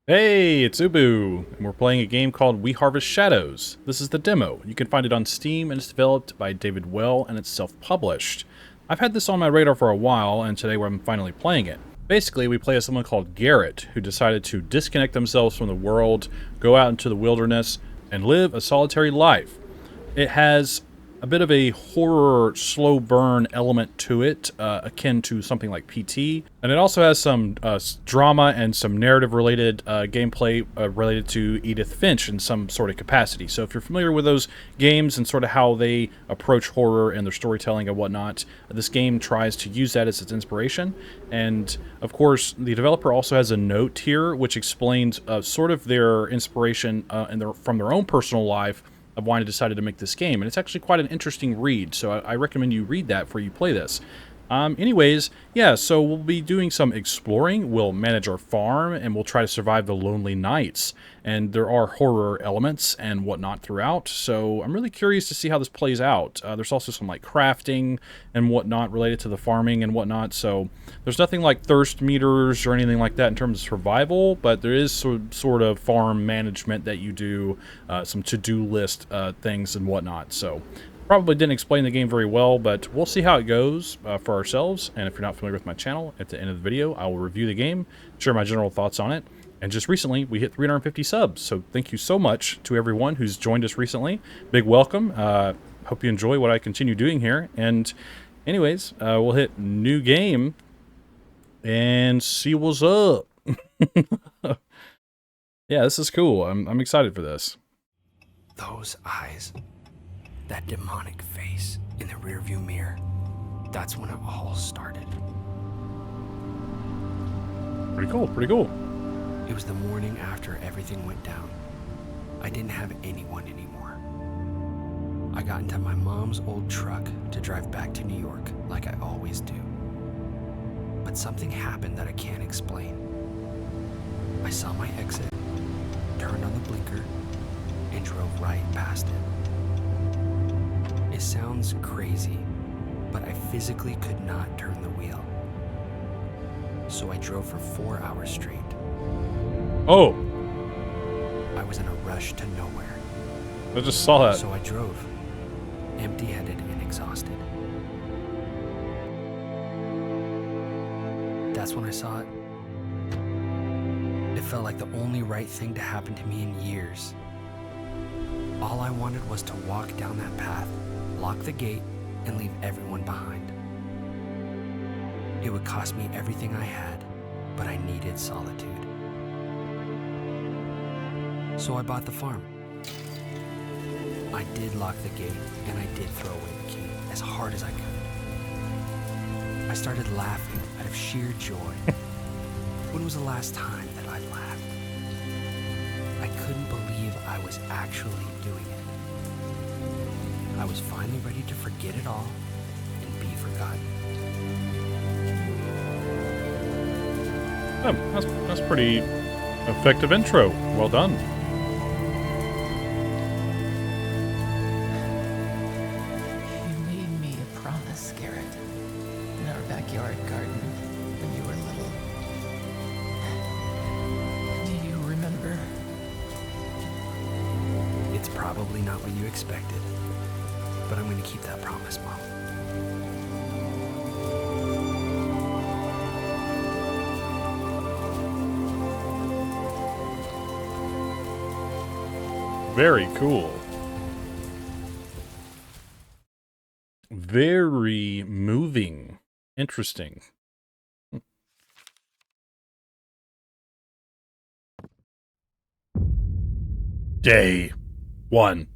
Hey, it's Ubu, and we're playing a game called We Harvest Shadows. This is the demo. You can find it on Steam, and it's developed by David Well, and it's self-published. I've had this on my radar for a while, and today I'm finally playing it. Basically, we play as someone called Garrett, who decided to disconnect themselves from the world, go out into the wilderness, and live a solitary life. It has a bit of a horror slow burn element to it, akin to something like PT, and it also has some drama and some narrative related gameplay related to Edith Finch in some sort of capacity. So if you're familiar with those games and sort of how they approach horror and their storytelling and whatnot, this game tries to use that as its inspiration. And of course, the developer also has a note here which explains sort of their inspiration from their own personal life of why I decided to make this game, and it's actually quite an interesting read, so I recommend you read that before you play this. Anyways, yeah, so we'll be doing some exploring, we'll manage our farm, and we'll try to survive the lonely nights. And there are horror elements and whatnot throughout, so I'm really curious to see how this plays out. There's also some like crafting and whatnot related to the farming and whatnot, so there's nothing like thirst meters or anything like that in terms of survival, but there is sort of farm management that you do, some to-do list things and whatnot, so probably didn't explain the game very well, but we'll see how it goes for ourselves. And if you're not familiar with my channel, at the end of the video, I will review the game, share my general thoughts on it. And just recently, we hit 350 subs, so thank you so much to everyone who's joined us recently. Big welcome. Hope you enjoy what I continue doing here. And anyways, we'll hit new game and see what's up. Yeah, this is cool. I'm excited for this. Those eyes. That demonic face in the rearview mirror. That's when it all started. Pretty cool, pretty cool. It was the morning after everything went down. I didn't have anyone anymore. I got into my mom's old truck to drive back to New York like I always do. But something happened that I can't explain. I saw my exit, turned on the blinker, and drove right past it. It sounds crazy, but I physically could not turn the wheel. So I drove for 4 hours straight. Oh! I was in a rush to nowhere. I just saw that. So I drove, empty-headed and exhausted. That's when I saw it. It felt like the only right thing to happen to me in years. All I wanted was to walk down that path, lock the gate, and leave everyone behind. It would cost me everything I had, but I needed solitude. So I bought the farm. I did lock the gate, and I did throw away the key as hard as I could. I started laughing out of sheer joy. When was the last time that I laughed? I couldn't believe I was actually doing it. I was finally ready to forget it all and be forgotten. Oh, that's pretty effective intro. Well done. You made me a promise, Garrett, in our backyard garden when you were little. Do you remember? It's probably not what you expected, but I'm going to keep that promise, Mom. Very cool. Very moving. Interesting. Day 1.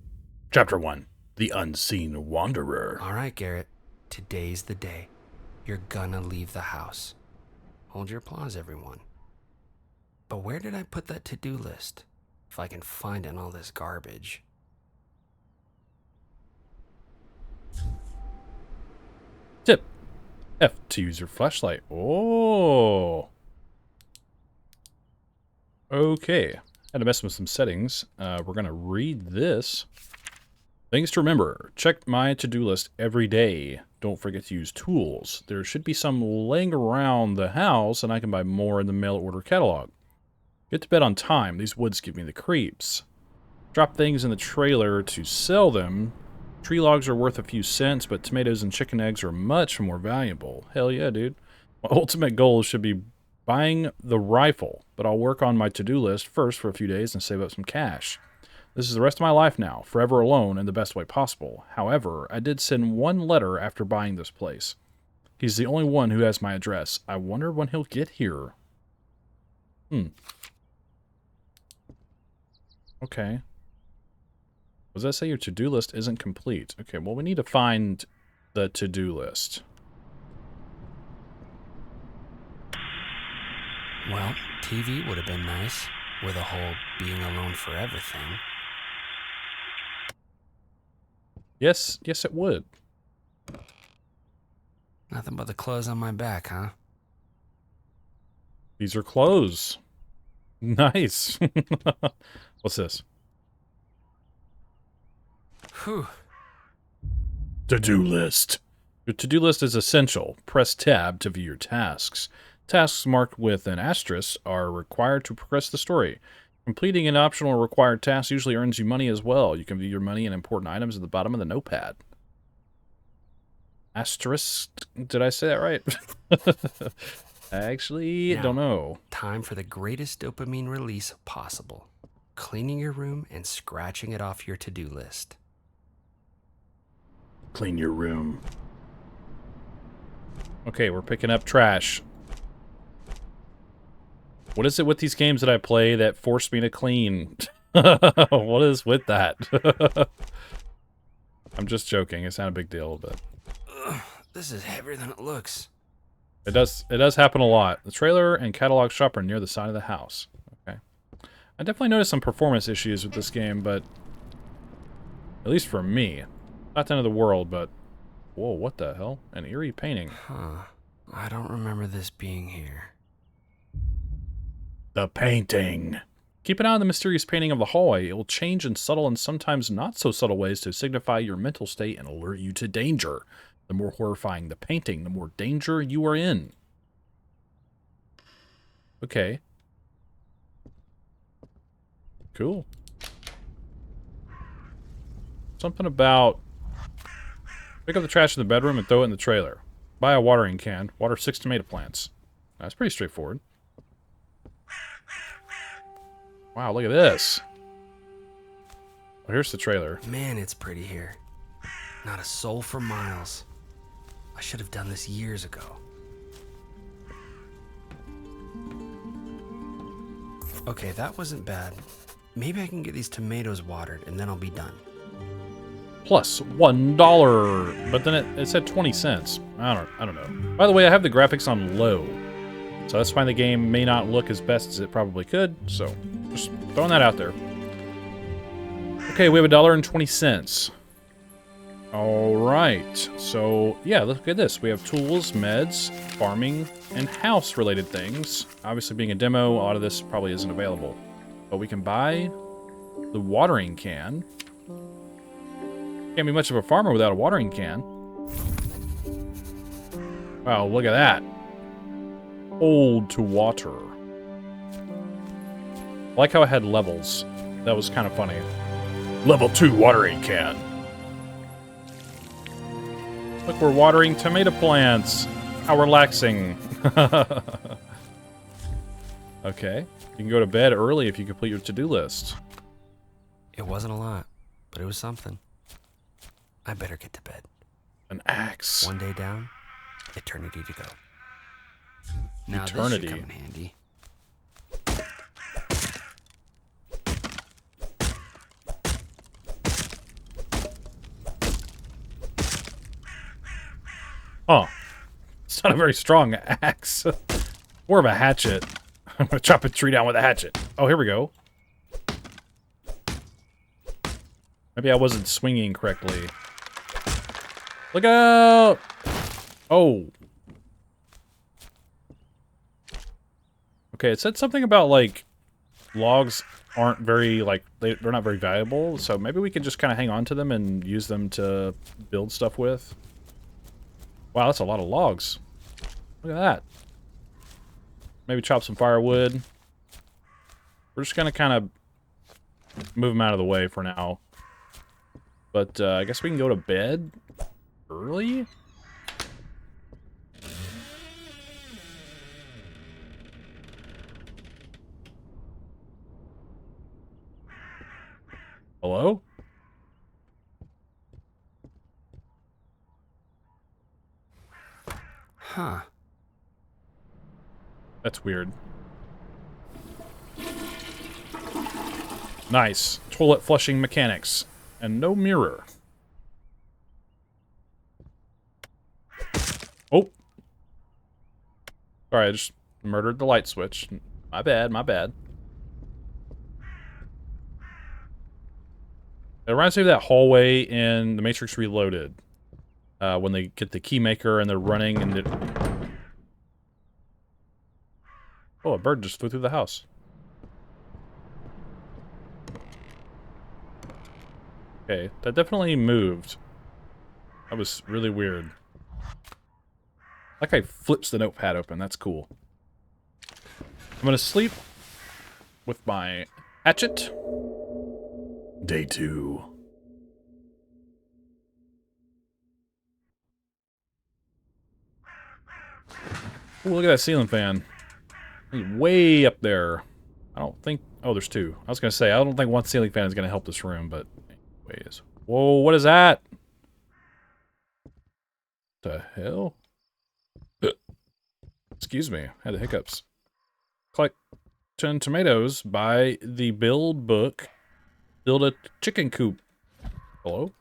Chapter 1. The Unseen Wanderer. All right, Garrett. Today's the day. You're gonna leave the house. Hold your applause, everyone. But where did I put that to-do list? If I can find it in all this garbage. Tip. F to use your flashlight. Oh. Okay. Had to mess with some settings. We're going to read this. Things to remember. Check my to-do list every day. Don't forget to use tools. There should be some laying around the house, and I can buy more in the mail order catalog. Get to bed on time. These woods give me the creeps. Drop things in the trailer to sell them. Tree logs are worth a few cents, but tomatoes and chicken eggs are much more valuable. Hell yeah, dude. My ultimate goal should be buying the rifle, but I'll work on my to-do list first for a few days and save up some cash. This is the rest of my life now, forever alone in the best way possible. However, I did send one letter after buying this place. He's the only one who has my address. I wonder when he'll get here. Okay. What does that say? Your to-do list isn't complete. Okay, well, we need to find the to-do list. Well, TV would have been nice, with a whole being alone forever thing. Yes, it would. Nothing but the clothes on my back, huh? These are clothes. Nice. What's this? Whew. To-do list. Your to-do list is essential. Press tab to view your tasks. Tasks marked with an asterisk are required to progress the story. Completing an optional or required task usually earns you money as well. You can view your money and important items at the bottom of the notepad. Asterisk? Did I say that right? I actually don't know. Time for the greatest dopamine release possible. Cleaning your room and scratching it off your to-do list. Clean your room. Okay, we're picking up trash. What is it with these games that I play that force me to clean? What is with that? I'm just joking. It's not a big deal, but This is heavier than it looks. it does happen a lot. The trailer and catalog shop are near the side of the house. Okay. I definitely noticed some performance issues with this game, but at least for me. Not the end of the world, but whoa, what the hell? An eerie painting. Huh. I don't remember this being here. The painting. Keep an eye on the mysterious painting of the hallway. It will change in subtle and sometimes not so subtle ways to signify your mental state and alert you to danger. The more horrifying the painting, the more danger you are in. Okay. Cool. Something about pick up the trash in the bedroom and throw it in the trailer. Buy a watering can. Water 6 tomato plants. That's pretty straightforward. Wow, look at this. Oh, here's the trailer. Man, it's pretty here. Not a soul for miles. I should have done this years ago. Okay, that wasn't bad. Maybe I can get these tomatoes watered and then I'll be done. Plus $1. But then it said 20 cents. I don't know. By the way, I have the graphics on low. So that's why the game may not look as best as it probably could. So just throwing that out there. Okay, we have $1.20. All right. So yeah, look at this. We have tools, meds, farming, and house-related things. Obviously, being a demo, a lot of this probably isn't available. But we can buy the watering can. Can't be much of a farmer without a watering can. Wow, look at that. Old to water. I like how it had levels. That was kind of funny. Level 2 watering can. Look, we're watering tomato plants. How relaxing. Okay. You can go to bed early if you complete your to-do list. It wasn't a lot, but it was something. I better get to bed. An axe. One day down, eternity to go. Now Eternity. this should come in handy. Oh. It's not a very strong axe. More of a hatchet. I'm going to chop a tree down with a hatchet. Oh, here we go. Maybe I wasn't swinging correctly. Look out! Oh. Okay, it said something about, like, logs aren't very, like, they're not very valuable, so maybe we can just kind of hang on to them and use them to build stuff with. Wow, that's a lot of logs. Look at that. Maybe chop some firewood. We're just gonna kind of move them out of the way for now. But I guess we can go to bed early? Hello? Huh. That's weird. Nice. Toilet flushing mechanics. And no mirror. Oh. Sorry, I just murdered the light switch. My bad, my bad. It reminds me of that hallway in The Matrix Reloaded. When they get the key maker and they're running and it... Oh, a bird just flew through the house. Okay, that definitely moved. That was really weird. Like I flips the notepad open, that's cool. I'm gonna sleep with my hatchet. Day 2. Ooh, look at that ceiling fan. It's way up there. I don't think... Oh, there's 2. I was gonna say, I don't think one ceiling fan is gonna help this room, but... Anyways. Whoa, what is that? The hell? Excuse me, I had the hiccups. Collection tomatoes by the build book. Build a chicken coop. Hello?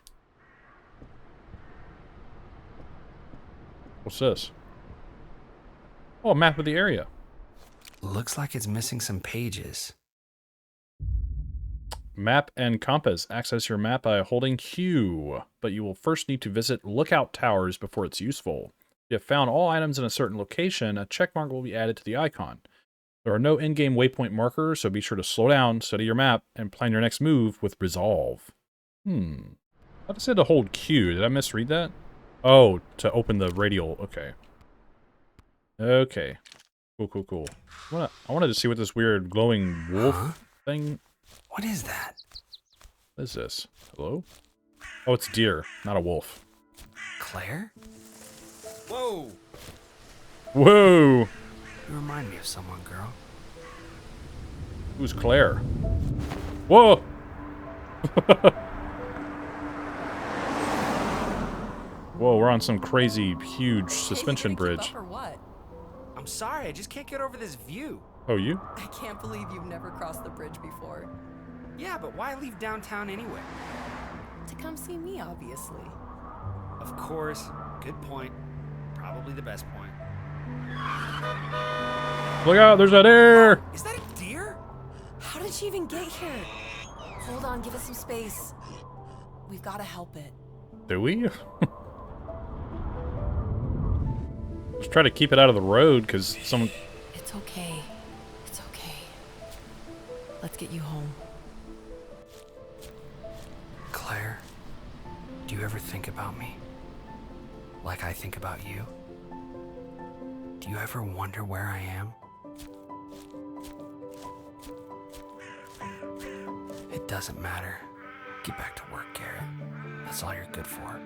What's this? Oh, a map of the area. Looks like it's missing some pages. Map and compass. Access your map by holding Q, but you will first need to visit lookout towers before it's useful. If you have found all items in a certain location, a check mark will be added to the icon. There are no in-game waypoint markers, so be sure to slow down, study your map, and plan your next move with resolve. I thought it said to hold Q. Did I misread that? Oh, to open the radial. Okay. Okay. Cool. I wanted to see what this weird glowing wolf thing... What is that? What is this? Hello? Oh, it's deer, not a wolf. Claire? Whoa! Whoa! You remind me of someone, girl. Who's Claire? Whoa! Whoa, we're on some crazy, huge suspension bridge. Or what? I'm sorry, I just can't get over this view. Oh, you? I can't believe you've never crossed the bridge before. Yeah, but why leave downtown anyway? To come see me, obviously. Of course. Good point. Probably the best point. Look out, there's a deer! Is that a deer? How did she even get here? Hold on, give us some space. We've got to help it. Do we? Just try to keep it out of the road, because someone... It's okay. It's okay. Let's get you home. Claire, do you ever think about me? Like I think about you? Do you ever wonder where I am? It doesn't matter. Get back to work, Garrett. That's all you're good for.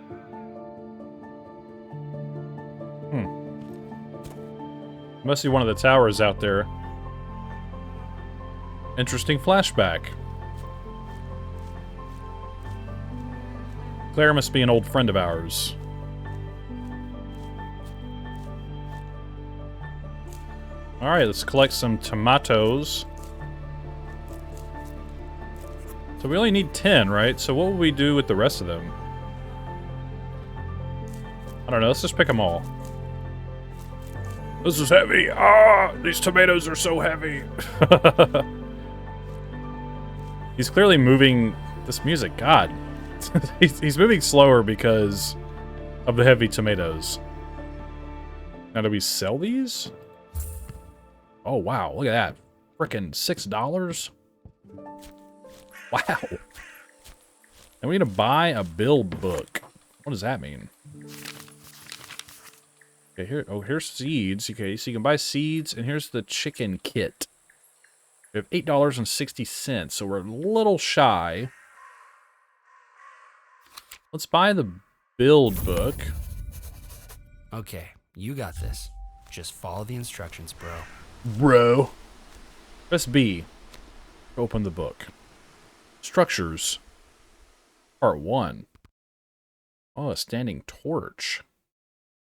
Must be one of the towers out there. Interesting flashback. Claire must be an old friend of ours. Alright, let's collect some tomatoes. So we only need 10, right? So what will we do with the rest of them? I don't know, let's just pick them all. This is heavy. Ah, these tomatoes are so heavy. He's clearly moving this music. God. he's moving slower because of the heavy tomatoes. Now, do we sell these? Oh, wow. Look at that. Frickin' $6. Wow. And we're going to buy a build book. What does that mean? Okay, here's seeds. Okay, so you can buy seeds, and here's the chicken kit. We have $8.60, so we're a little shy. Let's buy the build book. Okay, you got this. Just follow the instructions, bro. Bro. Press B. Open the book. Structures. Part 1. Oh, a standing torch.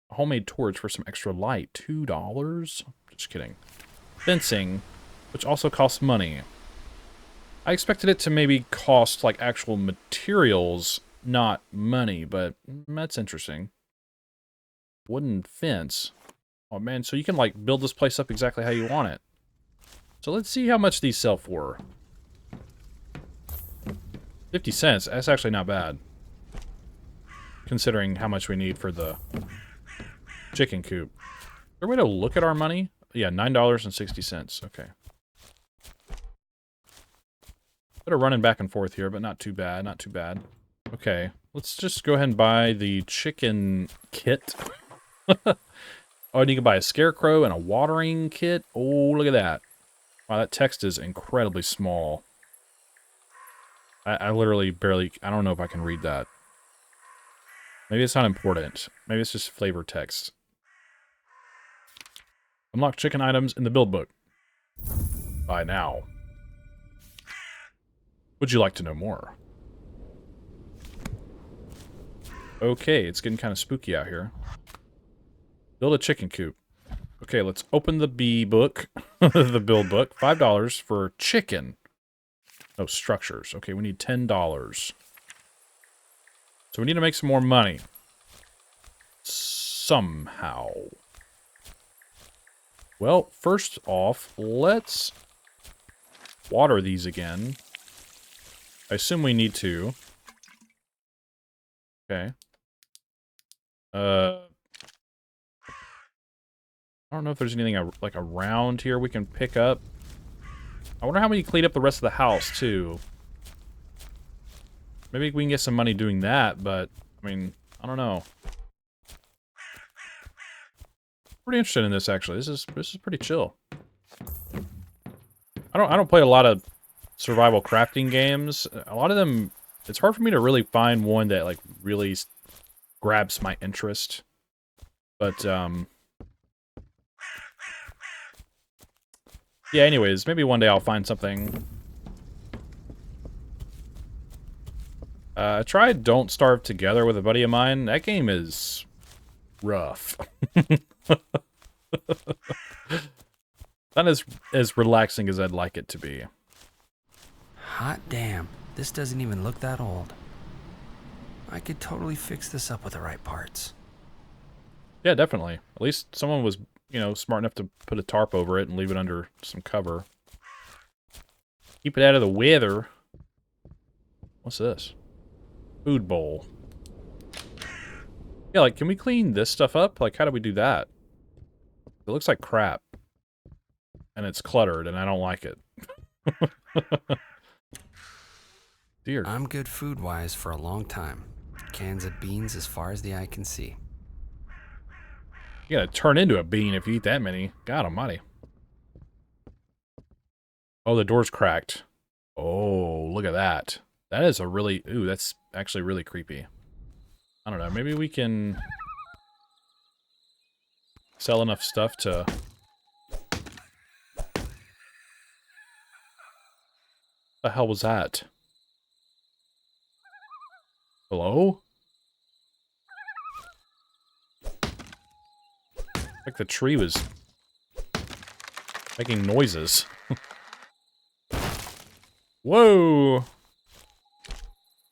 A homemade torch for some extra light. $2? Just kidding. Fencing, which also costs money. I expected it to maybe cost like actual materials, not money, but that's interesting. Wooden fence. Oh man, so you can like build this place up exactly how you want it. So let's see how much these sell for. 50 cents, that's actually not bad. Considering how much we need for the chicken coop. Is there a way to look at our money? Yeah, $9.60. Okay. Bit of running back and forth here, but not too bad, not too bad. Okay, let's just go ahead and buy the chicken kit. Oh, and you can buy a scarecrow and a watering kit. Oh, look at that. Wow, that text is incredibly small. I literally barely... I don't know if I can read that. Maybe it's not important. Maybe it's just flavor text. Unlock chicken items in the build book. Buy now. Would you like to know more? Okay, it's getting kind of spooky out here. Build a chicken coop. Okay, let's open the B book. The build book. $5 for chicken. No, structures. Okay, we need $10. So we need to make some more money. Somehow. Well, first off, let's water these again. I assume we need to. Okay. I don't know if there's anything like around here we can pick up. I wonder how many clean up the rest of the house, too. Maybe we can get some money doing that, but, I mean, I don't know. Pretty interested in this, actually. This is pretty chill. I don't play a lot of survival crafting games. A lot of them, it's hard for me to really find one that, like, really grabs my interest. But, yeah, anyways, maybe one day I'll find something. I tried Don't Starve Together with a buddy of mine. That game is rough. Not as relaxing as I'd like it to be. Hot damn, this doesn't even look that old. I could totally fix this up with the right parts. Yeah, definitely. At least someone was, you know, smart enough to put a tarp over it and leave it under some cover. Keep it out of the weather. What's this? Food bowl. Yeah, like, can we clean this stuff up? Like, how do we do that? It looks like crap. And it's cluttered, and I don't like it. Dear. I'm good food-wise for a long time. Cans of beans as far as the eye can see. You gotta turn into a bean if you eat that many. God almighty. Oh, the door's cracked. Oh, look at that. That is a really... Ooh, that's actually really creepy. I don't know, maybe we can sell enough stuff to... What the hell was that? Hello? Like the tree was making noises. Whoa!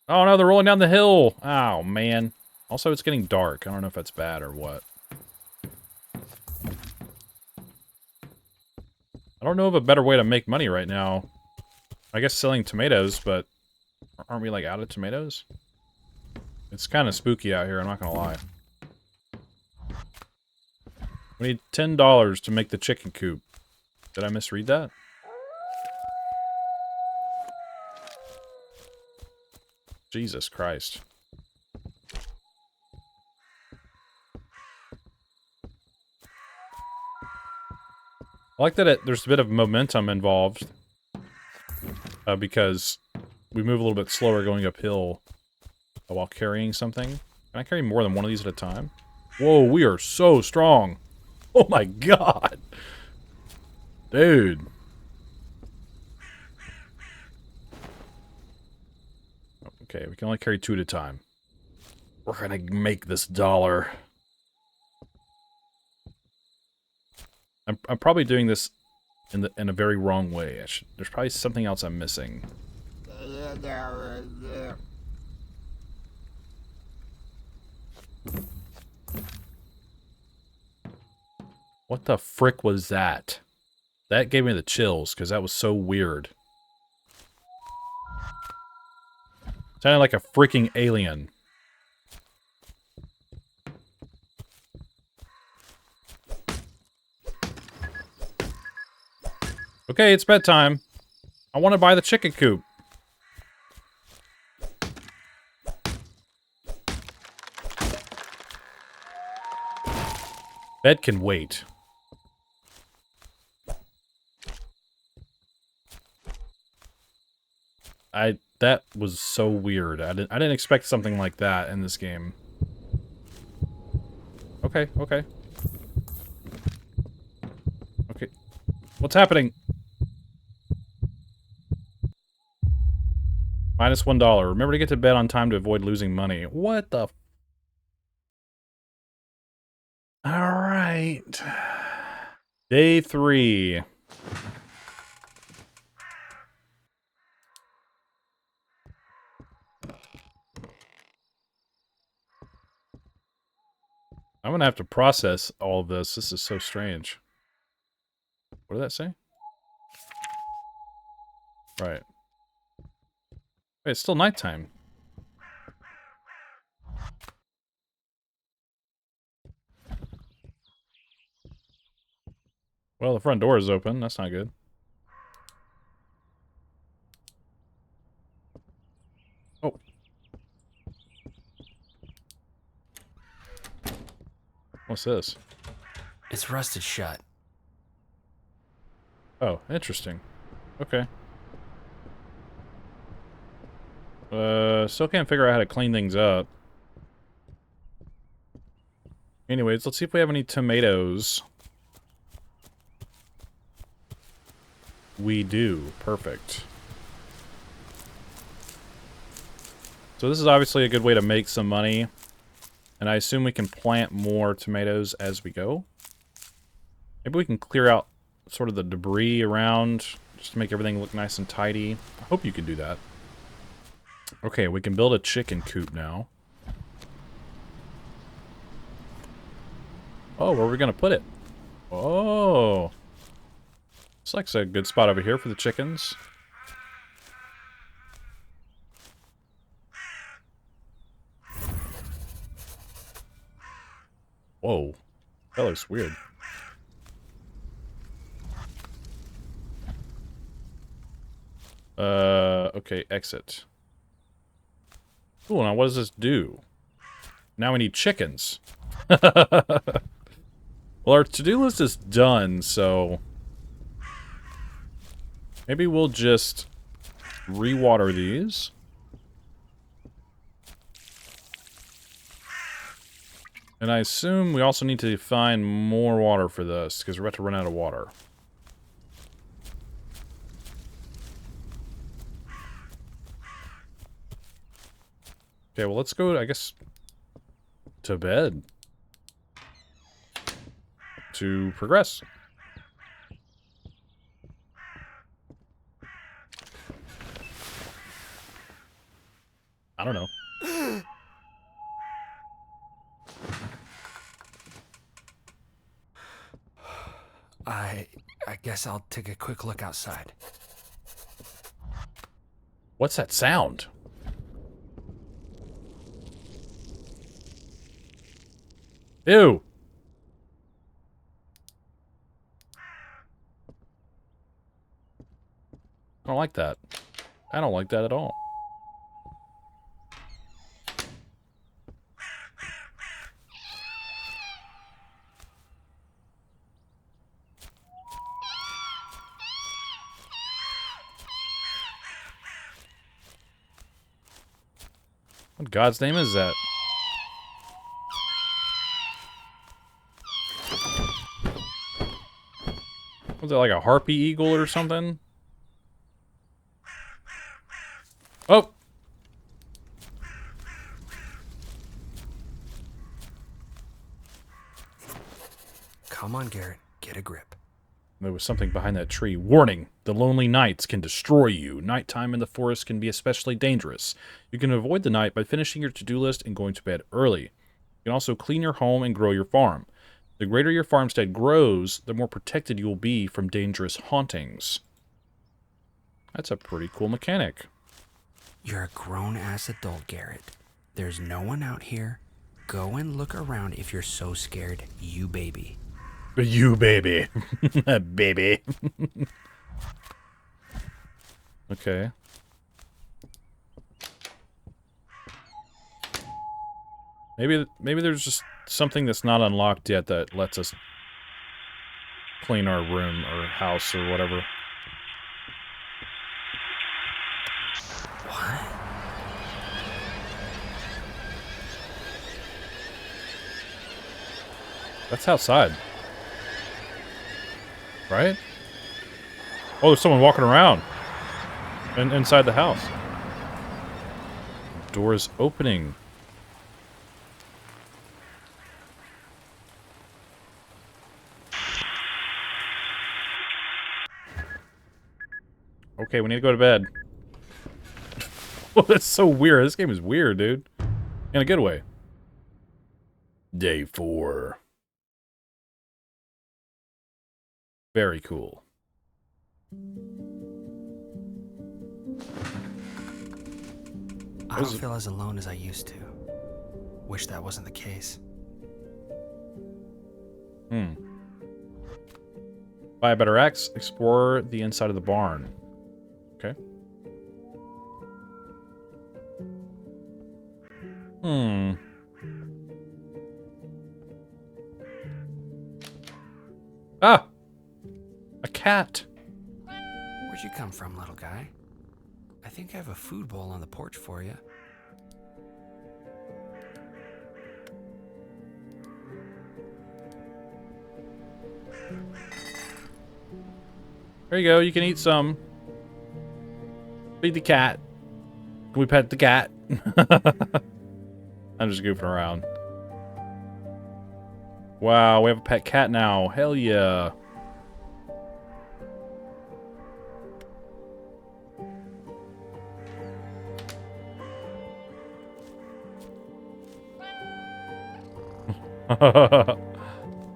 Oh no, they're rolling down the hill! Oh man. Also, it's getting dark. I don't know if that's bad or what. I don't know of a better way to make money right now. I guess selling tomatoes, but aren't we like out of tomatoes? It's kind of spooky out here, I'm not gonna lie. We need $10 to make the chicken coop. Did I misread that? Jesus Christ. I like that there's a bit of momentum involved. because we move a little bit slower going uphill while carrying something. Can I carry more than one of these at a time? Whoa, we are so strong. Oh my god. Dude. Okay, we can only carry 2 at a time. We're gonna make this dollar. I'm probably doing this in a very wrong way. There's probably something else I'm missing. What the frick was that? That gave me the chills, because that was so weird. Sounded like a freaking alien. Okay, it's bedtime. I want to buy the chicken coop. Bed can wait. That was so weird. I didn't expect something like that in this game. Okay, okay. Okay. What's happening? Minus $1. Remember to get to bed on time to avoid losing money. What the... Alright. Day 3. I'm gonna have to process all of this. This is so strange. What did that say? Right. Wait, it's still nighttime. Well, the front door is open. That's not good. Oh. What's this? It's rusted shut. Oh, interesting. Okay. Still can't figure out how to clean things up. Anyways, let's see if we have any tomatoes. We do. Perfect. So this is obviously a good way to make some money. And I assume we can plant more tomatoes as we go. Maybe we can clear out sort of the debris around just to make everything look nice and tidy. I hope you can do that. Okay, we can build a chicken coop now. Oh, where are we going to put it? Oh. Looks like it's a good spot over here for the chickens. Whoa. That looks weird. Okay, exit. Cool, now what does this do? Now we need chickens. Well, our to-do list is done, so... maybe we'll just re-water these. And I assume we also need to find more water for this, because we're about to run out of water. Okay, well, let's go, I guess, to bed. To progress. I don't know. I guess I'll take a quick look outside. What's that sound? Ew. I don't like that. I don't like that at all. What God's name is that? Was it like a harpy eagle or something? Oh! Come on, Garrett. Get a grip. There was something behind that tree. Warning! The lonely nights can destroy you. Nighttime in the forest can be especially dangerous. You can avoid the night by finishing your to-do list and going to bed early. You can also clean your home and grow your farm. The greater your farmstead grows, the more protected you will be from dangerous hauntings. That's a pretty cool mechanic. You're a grown-ass adult, Garrett. There's no one out here. Go and look around if you're so scared, you baby. You baby. Baby. Okay. Maybe there's just something that's not unlocked yet that lets us clean our room or house or whatever. What? That's outside. Right? Oh, there's someone walking around. Inside the house. Door is opening. Okay, we need to go to bed. Oh, that's so weird. This game is weird, dude. In a good way. Day 4. Very cool. I don't feel as alone as I used to. Wish that wasn't the case. Buy a better axe. Explore the inside of the barn. Okay. Ah! A cat. Where'd you come from, little guy? I think I have a food bowl on the porch for you. There you go. You can eat some. Feed the cat. Can we pet the cat? I'm just goofing around. Wow, we have a pet cat now. Hell yeah.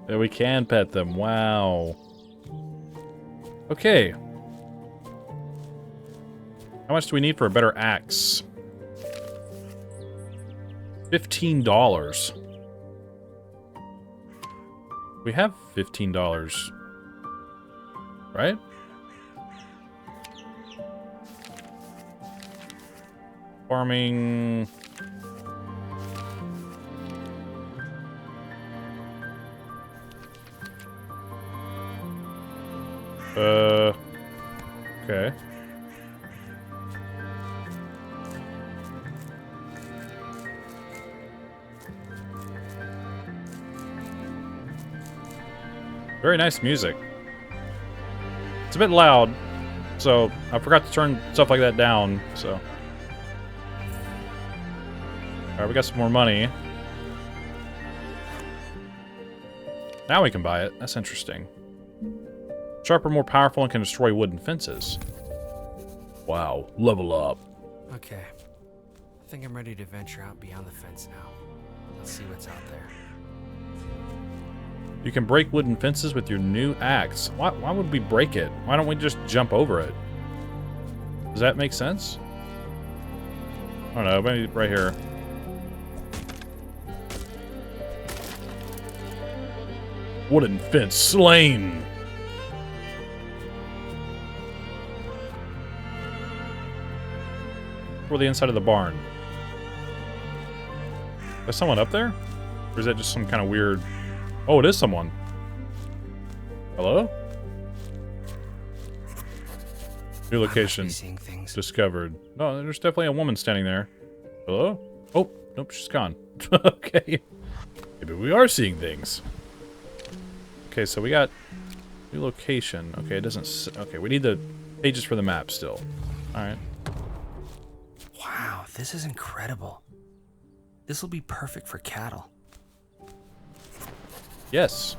Yeah, we can pet them. Wow. Okay. How much do we need for a better axe? $15. We have $15. Right? Farming. Okay. Very nice music. It's a bit loud, so I forgot to turn stuff like that down, so. Alright, we got some more money. Now we can buy it. That's interesting. Sharper, more powerful, and can destroy wooden fences. Wow, level up. Okay. I think I'm ready to venture out beyond the fence now. Let's see what's out there. You can break wooden fences with your new axe. Why would we break it? Why don't we just jump over it? Does that make sense? I don't know, maybe right here. Wooden fence slain! Or the inside of the barn. Is someone up there? Or is that just some kind of weird... Oh, it is someone. Hello? New location Seeing things. discovered. No, there's definitely a woman standing there. Hello? Oh, nope, she's gone. Okay. Maybe we are seeing things. Okay, so we got new location. Okay, it doesn't... Okay, we need the pages for the map still. Alright. Wow, this is incredible. This will be perfect for cattle. Yes.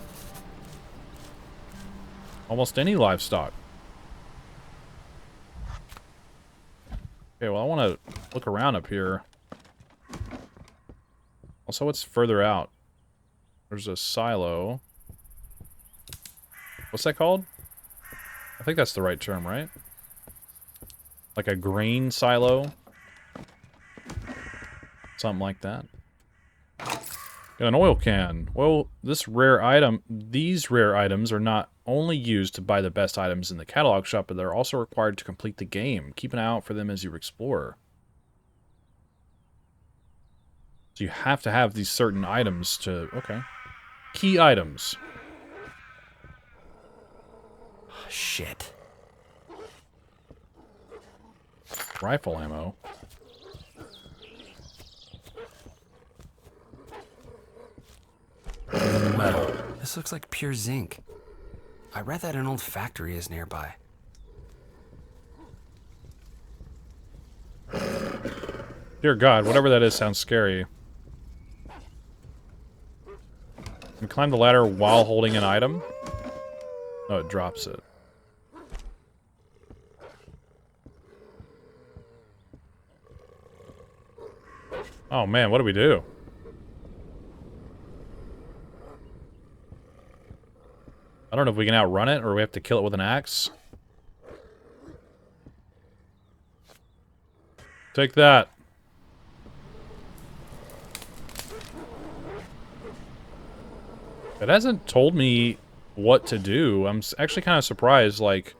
Almost any livestock. Okay, well, I want to look around up here. Also, what's further out? There's a silo. What's that called? I think that's the right term, right? Like a grain silo? Something like that. Got an oil can. Well, these rare items are not only used to buy the best items in the catalog shop, but they're also required to complete the game. Keep an eye out for them as you explore. So you have to have these certain items to... Okay. Key items. Shit. Rifle ammo. Metal. This looks like pure zinc. I read that an old factory is nearby. Dear God, whatever that is sounds scary. Can climb the ladder while holding an item? Oh, it drops it. Oh man, what do we do? I don't know if we can outrun it or we have to kill it with an axe. Take that. It hasn't told me what to do. I'm actually kind of surprised, like,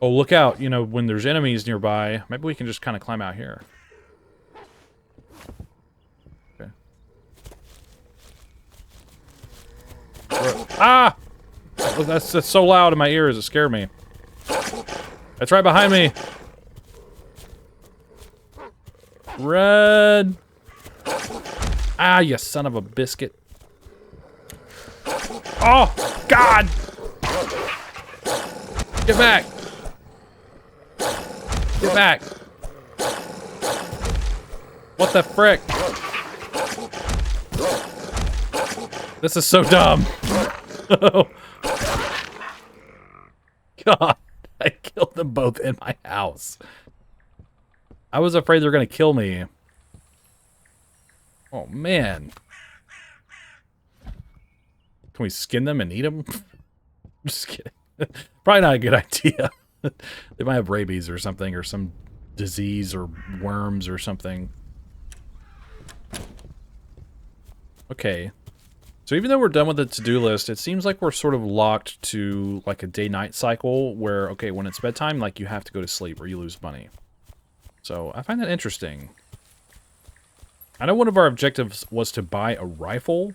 oh, look out, you know, when there's enemies nearby. Maybe we can just kind of climb out here. Okay. Ah! Oh, that's so loud in my ears, it scared me. It's right behind me. Red. Ah, you son of a biscuit. Oh, God! Get back! Get back! What the frick? This is so dumb. God, I killed them both in my house. I was afraid they were gonna kill me. Oh, man. Can we skin them and eat them? Just kidding. Probably not a good idea. They might have rabies or something, or some disease, or worms or something. Okay. So even though we're done with the to-do list, it seems like we're sort of locked to like a day-night cycle where, okay, when it's bedtime, like you have to go to sleep or you lose money. So I find that interesting. I know one of our objectives was to buy a rifle,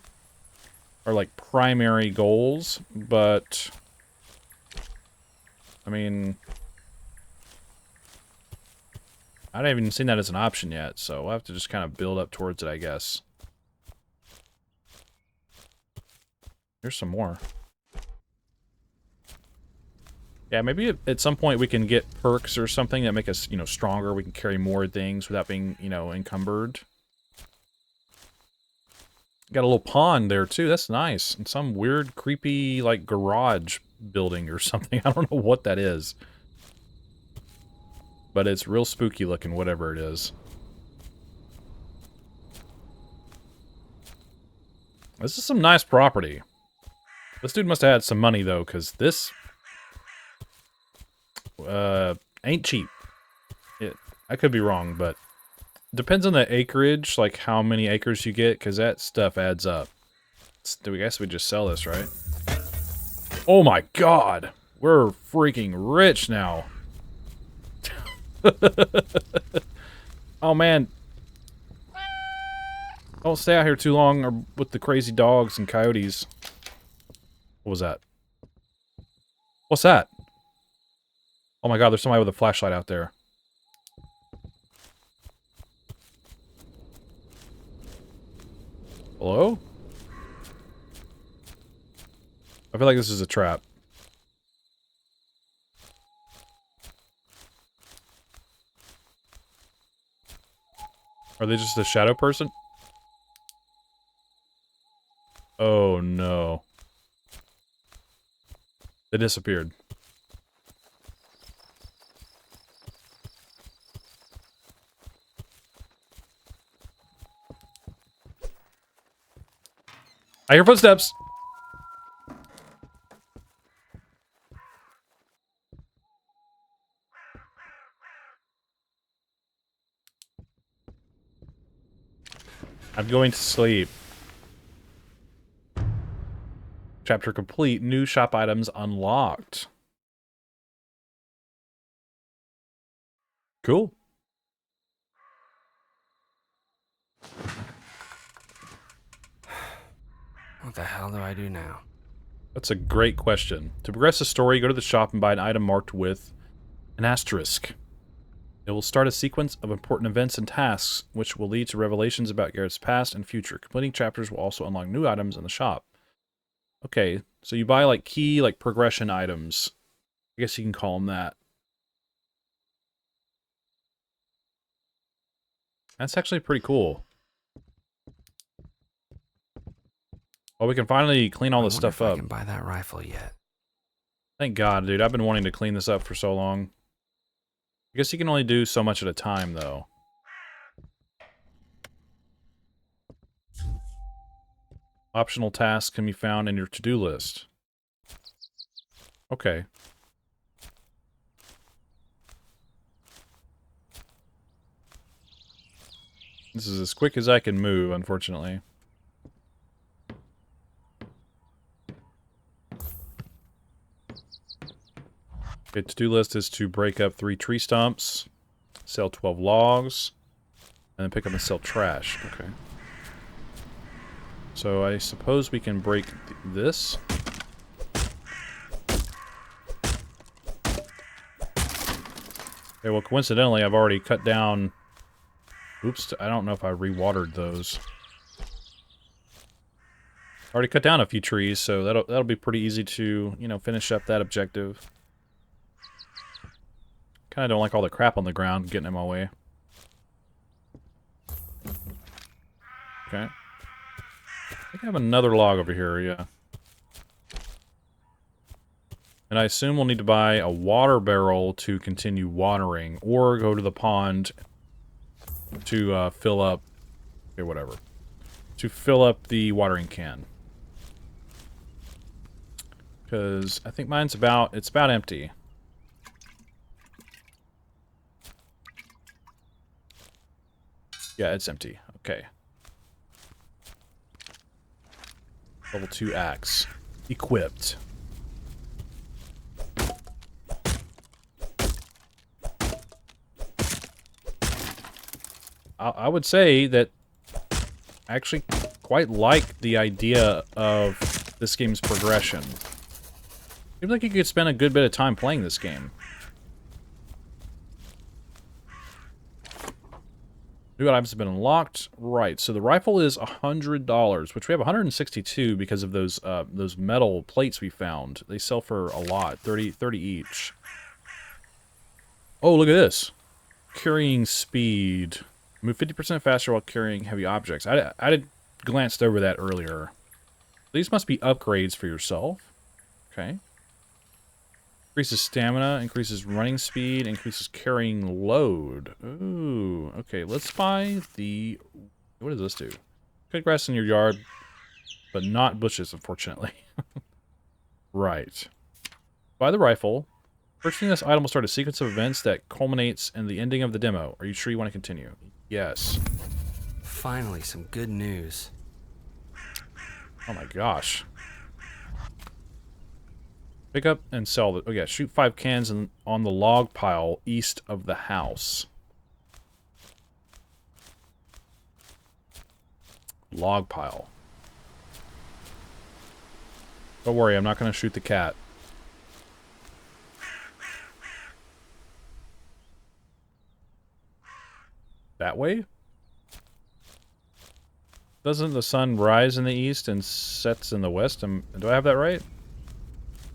or like primary goals, but I mean, I haven't even seen that as an option yet, so we'll have to just kind of build up towards it, I guess. Here's some more. Yeah, maybe at some point we can get perks or something that make us, you know, stronger. We can carry more things without being, you know, encumbered. Got a little pond there, too. That's nice. And some weird, creepy, like, garage building or something. I don't know what that is. But it's real spooky looking, whatever it is. This is some nice property. This dude must have had some money, though, because this... ain't cheap. I could be wrong, but... Depends on the acreage, like how many acres you get, because that stuff adds up. I guess we just sell this, right? Oh my god! We're freaking rich now. Oh man. Don't stay out here too long or with the crazy dogs and coyotes. What was that? What's that? Oh my god, there's somebody with a flashlight out there. Hello? I feel like this is a trap. Are they just a shadow person? Oh no. They disappeared. I hear footsteps! I'm going to sleep. Chapter complete. New shop items unlocked. Cool. What the hell do I do now? That's a great question. To progress the story, go to the shop and buy an item marked with an asterisk. It will start a sequence of important events and tasks, which will lead to revelations about Garrett's past and future. Completing chapters will also unlock new items in the shop. Okay, so you buy, like, key, like, progression items. I guess you can call them that. That's actually pretty cool. Well, we can finally clean all this stuff I up. can buy that rifle yet. Thank God, dude. I've been wanting to clean this up for so long. I guess you can only do so much at a time, though. Optional tasks can be found in your to-do list. Okay. This is as quick as I can move, unfortunately. Okay, to-do list is to break up 3 tree stumps, sell 12 logs, and then pick up and sell trash. Okay. So I suppose we can break this. Okay, well, coincidentally, I've already cut down... Oops, I don't know if I re-watered those. Already cut down a few trees, so that'll be pretty easy to, you know, finish up that objective. Kinda don't like all the crap on the ground getting in my way. Okay. I think I have another log over here, yeah. And I assume we'll need to buy a water barrel to continue watering, or go to the pond to fill up... Okay, whatever. To fill up the watering can. Because I think mine's it's about empty. Yeah, it's empty. Okay. Level 2 axe. Equipped. I would say that I actually quite like the idea of this game's progression. Seems like you could spend a good bit of time playing this game. New items have been unlocked. Right, so the rifle is $100, which we have 162 because of those metal plates we found. They sell for a lot, 30 each. Oh, look at this. Carrying speed. Move 50% faster while carrying heavy objects. I did glanced over that earlier. These must be upgrades for yourself. Okay. Increases stamina, increases running speed, increases carrying load. Ooh, okay, let's buy the... What does this do? Cut grass in your yard, but not bushes, unfortunately. Right. Buy the rifle. Purchasing this item will start a sequence of events that culminates in the ending of the demo. Are you sure you want to continue? Yes. Finally, some good news. Oh my gosh. Pick up and sell the... Oh yeah, shoot 5 cans on the log pile east of the house. Log pile. Don't worry, I'm not going to shoot the cat. That way? Doesn't the sun rise in the east and sets in the west? Do I have that right?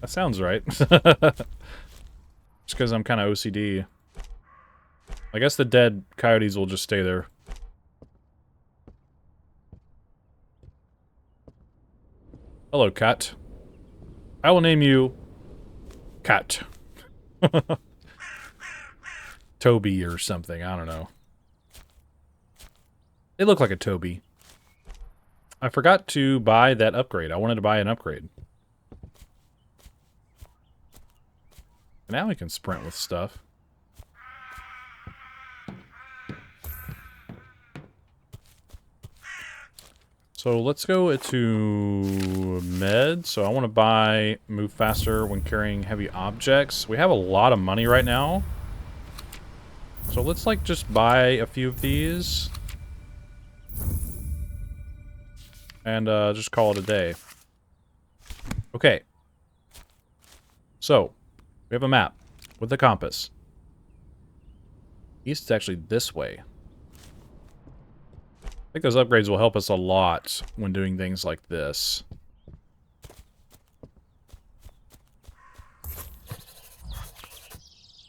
That sounds right. Just because I'm kind of OCD. I guess the dead coyotes will just stay there. Hello, cat. I will name you... Cat. Toby or something, I don't know. They look like a Toby. I forgot to buy that upgrade. I wanted to buy an upgrade. Now we can sprint with stuff. So let's go to med. So I want to move faster when carrying heavy objects. We have a lot of money right now. So let's like just buy a few of these. And just call it a day. Okay. So, we have a map with a compass. East is actually this way. I think those upgrades will help us a lot when doing things like this.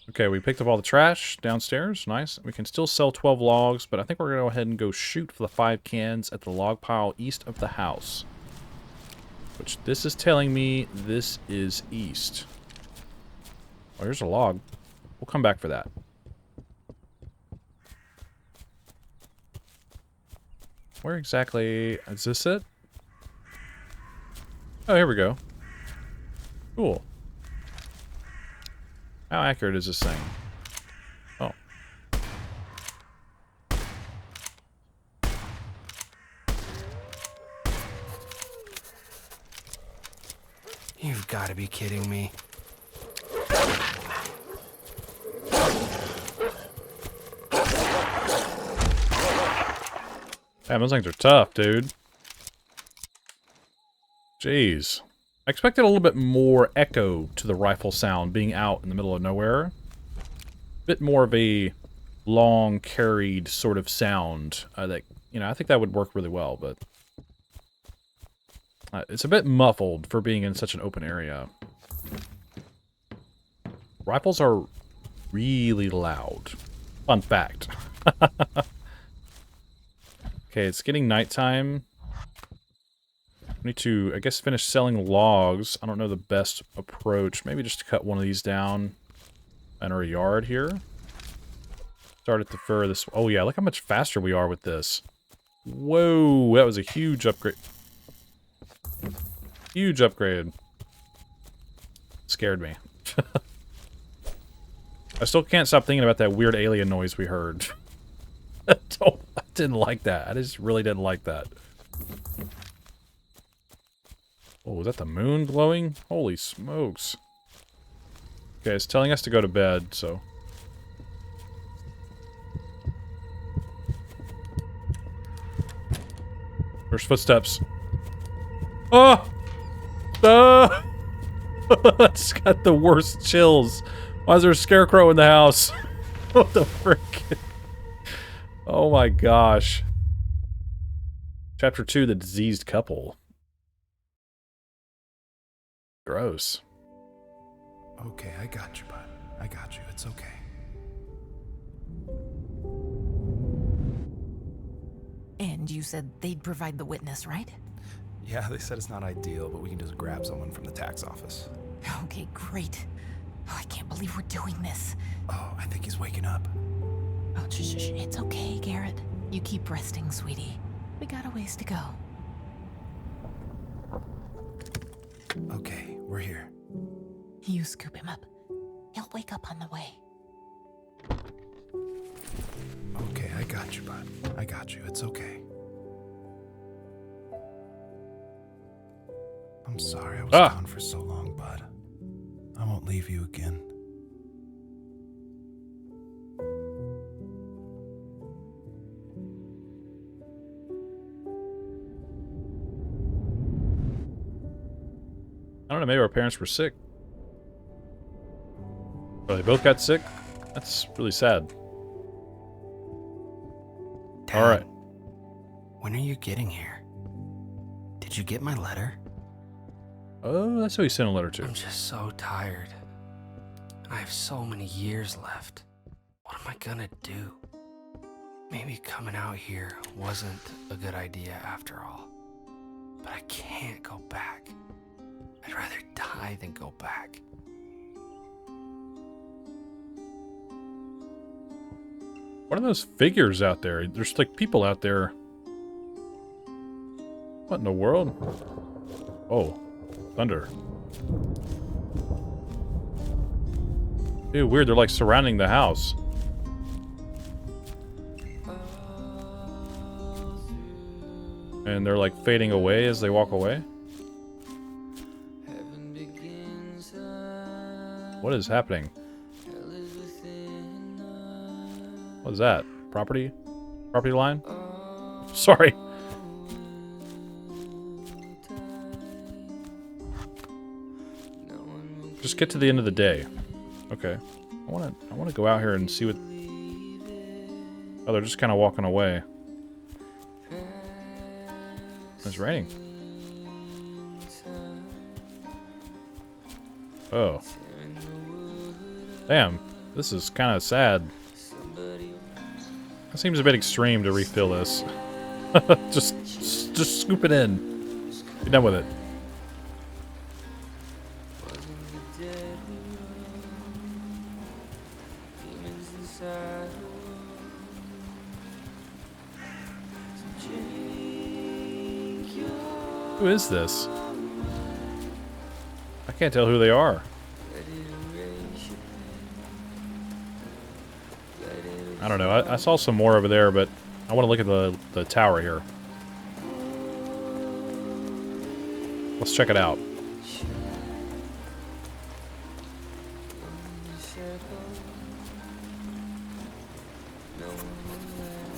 Okay, we picked up all the trash downstairs. Nice. We can still sell 12 logs, but I think we're going to go ahead and go shoot for the 5 cans at the log pile east of the house. Which this is telling me this is east. Oh, here's a log. We'll come back for that. Where exactly... Is this it? Oh, here we go. Cool. How accurate is this thing? Oh. You've got to be kidding me. Damn, those things are tough, dude. Jeez. I expected a little bit more echo to the rifle sound being out in the middle of nowhere. A bit more of a long carried sort of sound that, you know, I think that would work really well, but it's a bit muffled for being in such an open area. Rifles are really loud. Fun fact. Okay, it's getting nighttime. I need to, I guess, finish selling logs. I don't know the best approach. Maybe just to cut one of these down in our yard here. Start at the furthest. Oh yeah, look how much faster we are with this. Whoa, that was a huge upgrade. Huge upgrade. Scared me. I still can't stop thinking about that weird alien noise we heard. I didn't like that. I just really didn't like that. Oh, is that the moon glowing? Holy smokes. Okay, it's telling us to go to bed, so... There's footsteps. Oh! I just got the worst chills. Why is there a scarecrow in the house? What the frick? Oh my gosh. Chapter 2, The Diseased Couple. Gross. Okay, I got you, bud. I got you. It's okay. And you said they'd provide the witness, right? Yeah, they said it's not ideal, but we can just grab someone from the tax office. Okay, great. Oh, I can't believe we're doing this. Oh, I think he's waking up. Oh, shh. It's okay, Garrett. You keep resting, sweetie. We got a ways to go. Okay, we're here. You scoop him up. He'll wake up on the way. Okay, I got you, bud. I got you. It's okay. I'm sorry I was gone for so long, bud. I won't leave you again. I don't know, maybe our parents were sick. Oh, they both got sick? That's really sad. Dad, Alright. When are you getting here? Did you get my letter? Oh, that's who he sent a letter to. I'm just so tired. I have so many years left. What am I gonna do? Maybe coming out here wasn't a good idea after all. But I can't go back. I'd rather die than go back. What are those figures out there? There's like people out there. What in the world? Oh, thunder. Ew, weird. They're like surrounding the house. And they're like fading away as they walk away. What is happening? What is that? Property? Property line? Sorry. Just get to the end of the day. Okay. I wanna go out here and see what... Oh, they're just kind of walking away. It's raining. Oh. Damn. This is kind of sad. It seems a bit extreme to refill this. just scoop it in. Be done with it. Who is this? I can't tell who they are. I don't know. I saw some more over there, but I want to look at the tower here. Let's check it out.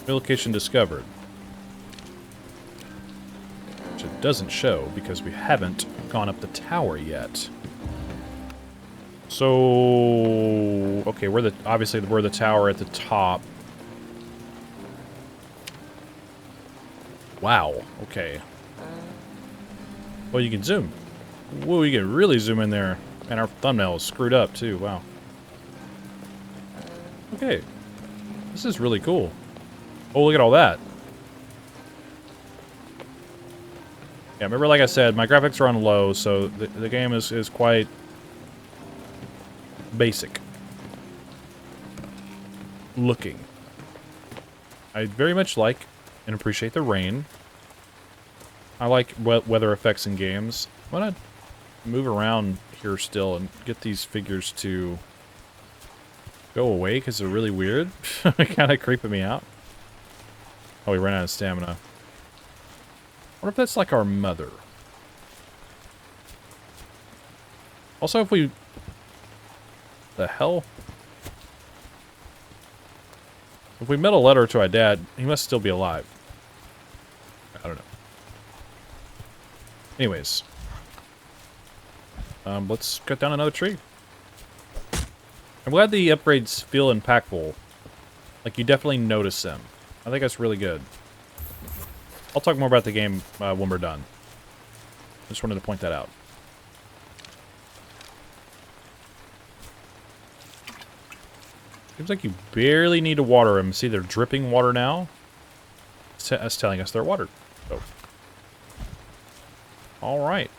Relocation discovered. Which it doesn't show because we haven't gone up the tower yet. So, okay, obviously we're the tower at the top. Wow, okay. Well, you can zoom. Whoa, you can really zoom in there. And our thumbnail is screwed up too, wow. Okay. This is really cool. Oh, look at all that. Yeah, remember, like I said, my graphics are on low, so the game is quite basic looking. I very much like and appreciate the rain. I like weather effects in games. I'm gonna move around here still and get these figures to go away because they're really weird. Kind of creeping me out. Oh, we ran out of stamina. What if that's like our mother? Also, if we... The hell? If we mail a letter to our dad, he must still be alive. I don't know. Anyways. Let's cut down another tree. I'm glad the upgrades feel impactful. Like, you definitely notice them. I think that's really good. I'll talk more about the game when we're done. Just wanted to point that out. Seems like you barely need to water them. See, they're dripping water now. That's telling us they're watered. So. Alright.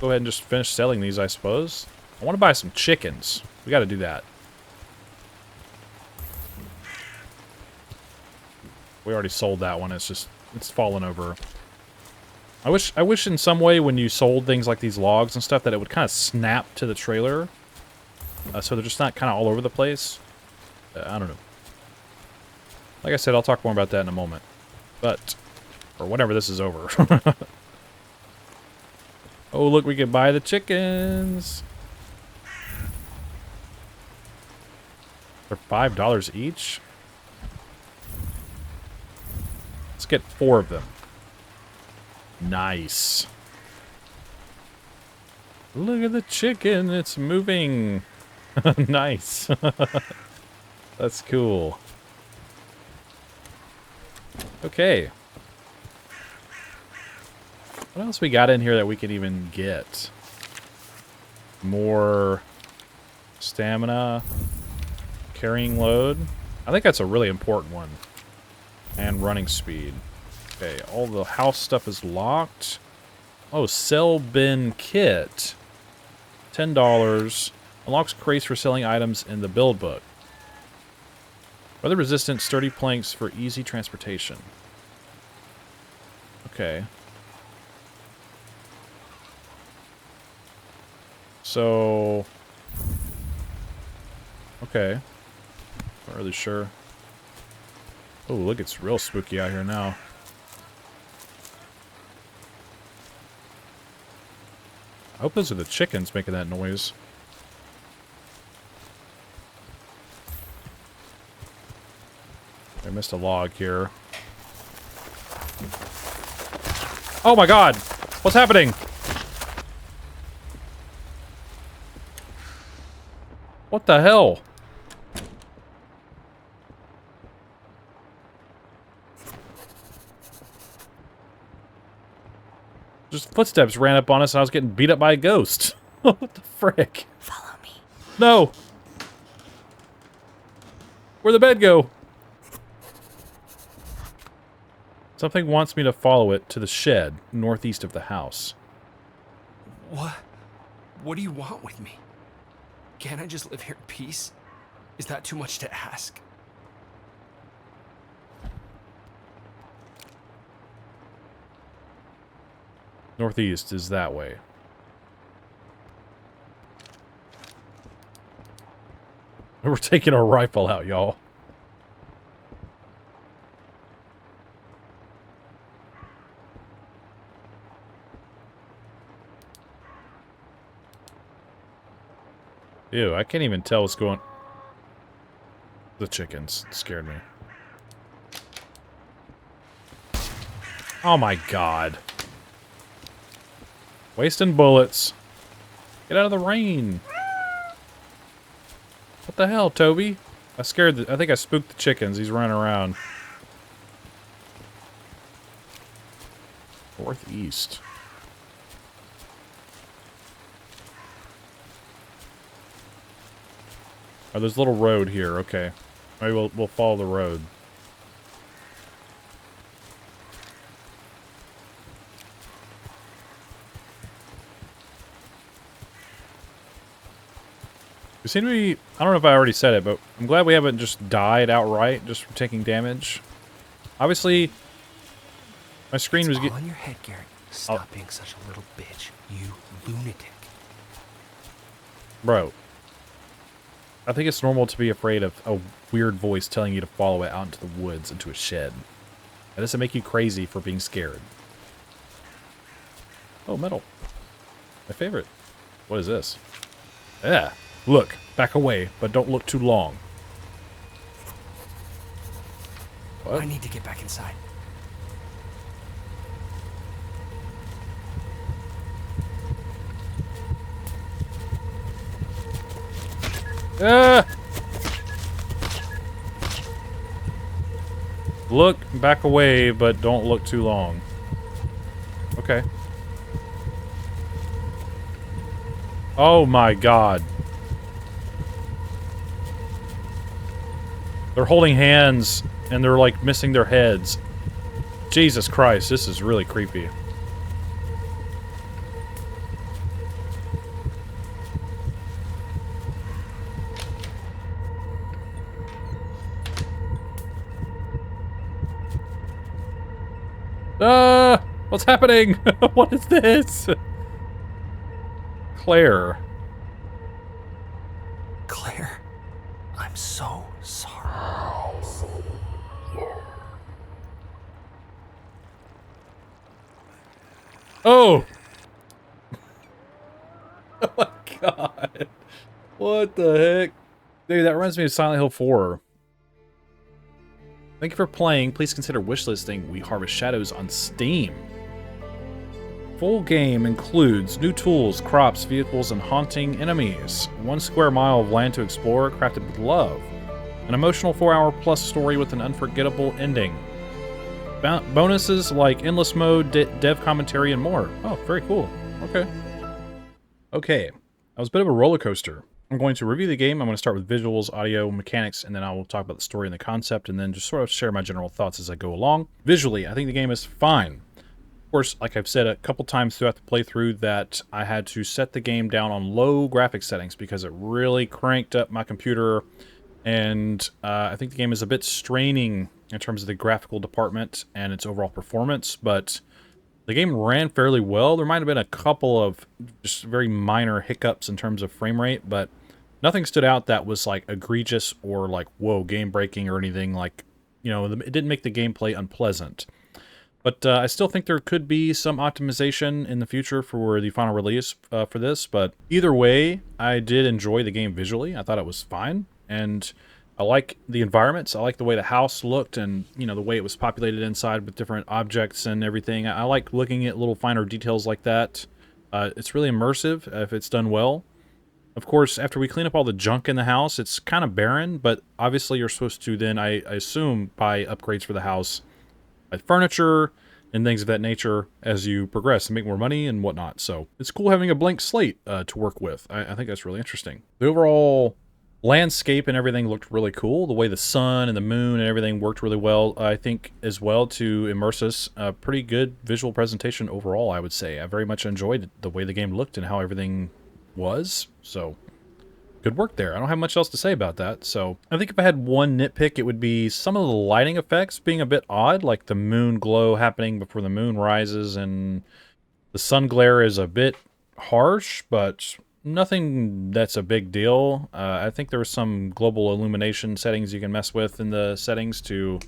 Go ahead and just finish selling these, I suppose. I want to buy some chickens. We got to do that. We already sold that one. It's fallen over. I wish in some way when you sold things like these logs and stuff that it would kind of snap to the trailer. So they're just not kind of all over the place. I don't know. Like I said, I'll talk more about that in a moment. But, or whenever this is over. Oh, look, we can buy the chickens. They're $5 each. Let's get 4 of them. Nice. Look at the chicken. It's moving. Nice. That's cool. Okay. What else we got in here that we can even get? More stamina. Carrying load. I think that's a really important one. And running speed. Okay, all the house stuff is locked. Oh, sell bin kit. $10. Unlocks crates for selling items in the build book. Weather resistant, sturdy planks for easy transportation. Okay. So... Okay. Not really sure. Oh, look, it's real spooky out here now. I hope those are the chickens making that noise. I missed a log here. Oh my god! What's happening? What the hell? Just footsteps ran up on us and I was getting beat up by a ghost. What the frick? Follow me. No! Where'd the bed go? Something wants me to follow it to the shed northeast of the house. What? What do you want with me? Can't I just live here in peace? Is that too much to ask? Northeast is that way. We're taking our rifle out, y'all. Ew, I can't even tell what's going... The chickens scared me. Oh my god. Wasting bullets. Get out of the rain. What the hell, Toby? I think I spooked the chickens. He's running around. Northeast. Oh, there's a little road here. Okay. Maybe we'll follow the road. We seem to be... I don't know if I already said it, but I'm glad we haven't just died outright just from taking damage. Obviously, my screen was... It's all in your head, Garrett. Stop being such a little bitch, you lunatic. Bro. I think it's normal to be afraid of a weird voice telling you to follow it out into the woods, into a shed. That doesn't make you crazy for being scared. Oh, metal. My favorite. What is this? Yeah. Look. Back away, but don't look too long. What? I need to get back inside. Ah! Look back away, but don't look too long. Okay. Oh my god. They're holding hands, and they're like missing their heads. Jesus Christ, this is really creepy. What's happening? What is this? Claire. Claire, I'm so sorry. Oh! Oh my god. What the heck? Dude, that reminds me of Silent Hill 4. Thank you for playing. Please consider wishlisting We Harvest Shadows on Steam. Full game includes new tools, crops, vehicles, and haunting enemies. 1 square mile of land to explore, crafted with love. An emotional 4-hour plus story with an unforgettable ending. Bonuses like endless mode, dev commentary, and more. Oh, very cool. Okay. Okay. That was a bit of a roller coaster. I'm going to review the game. I'm going to start with visuals, audio, mechanics, and then I will talk about the story and the concept, and then just sort of share my general thoughts as I go along. Visually, I think the game is fine. Of course, like I've said a couple times throughout the playthrough, that I had to set the game down on low graphics settings because it really cranked up my computer, and I think the game is a bit straining in terms of the graphical department and its overall performance, but the game ran fairly well. There might have been a couple of just very minor hiccups in terms of frame rate, but nothing stood out that was like egregious or like, whoa, game breaking or anything. Like, you know, it didn't make the gameplay unpleasant. But I still think there could be some optimization in the future for the final release for this. But either way, I did enjoy the game visually. I thought it was fine. And I like the environments. I like the way the house looked and, you know, the way it was populated inside with different objects and everything. I like looking at little finer details like that. It's really immersive if it's done well. Of course, after we clean up all the junk in the house, it's kind of barren, but obviously you're supposed to then, I assume, buy upgrades for the house, like furniture and things of that nature as you progress and make more money and whatnot. So it's cool having a blank slate to work with. I think that's really interesting. The overall landscape and everything looked really cool. The way the sun and the moon and everything worked really well, I think, as well, to immerse us. A pretty good visual presentation overall, I would say. I very much enjoyed the way the game looked and how everything was. So good work there. I don't have much else to say about that. So I think if I had one nitpick, it would be some of the lighting effects being a bit odd, like the moon glow happening before the moon rises, and the sun glare is a bit harsh, but nothing that's a big deal. I think there was some global illumination settings you can mess with in the settings to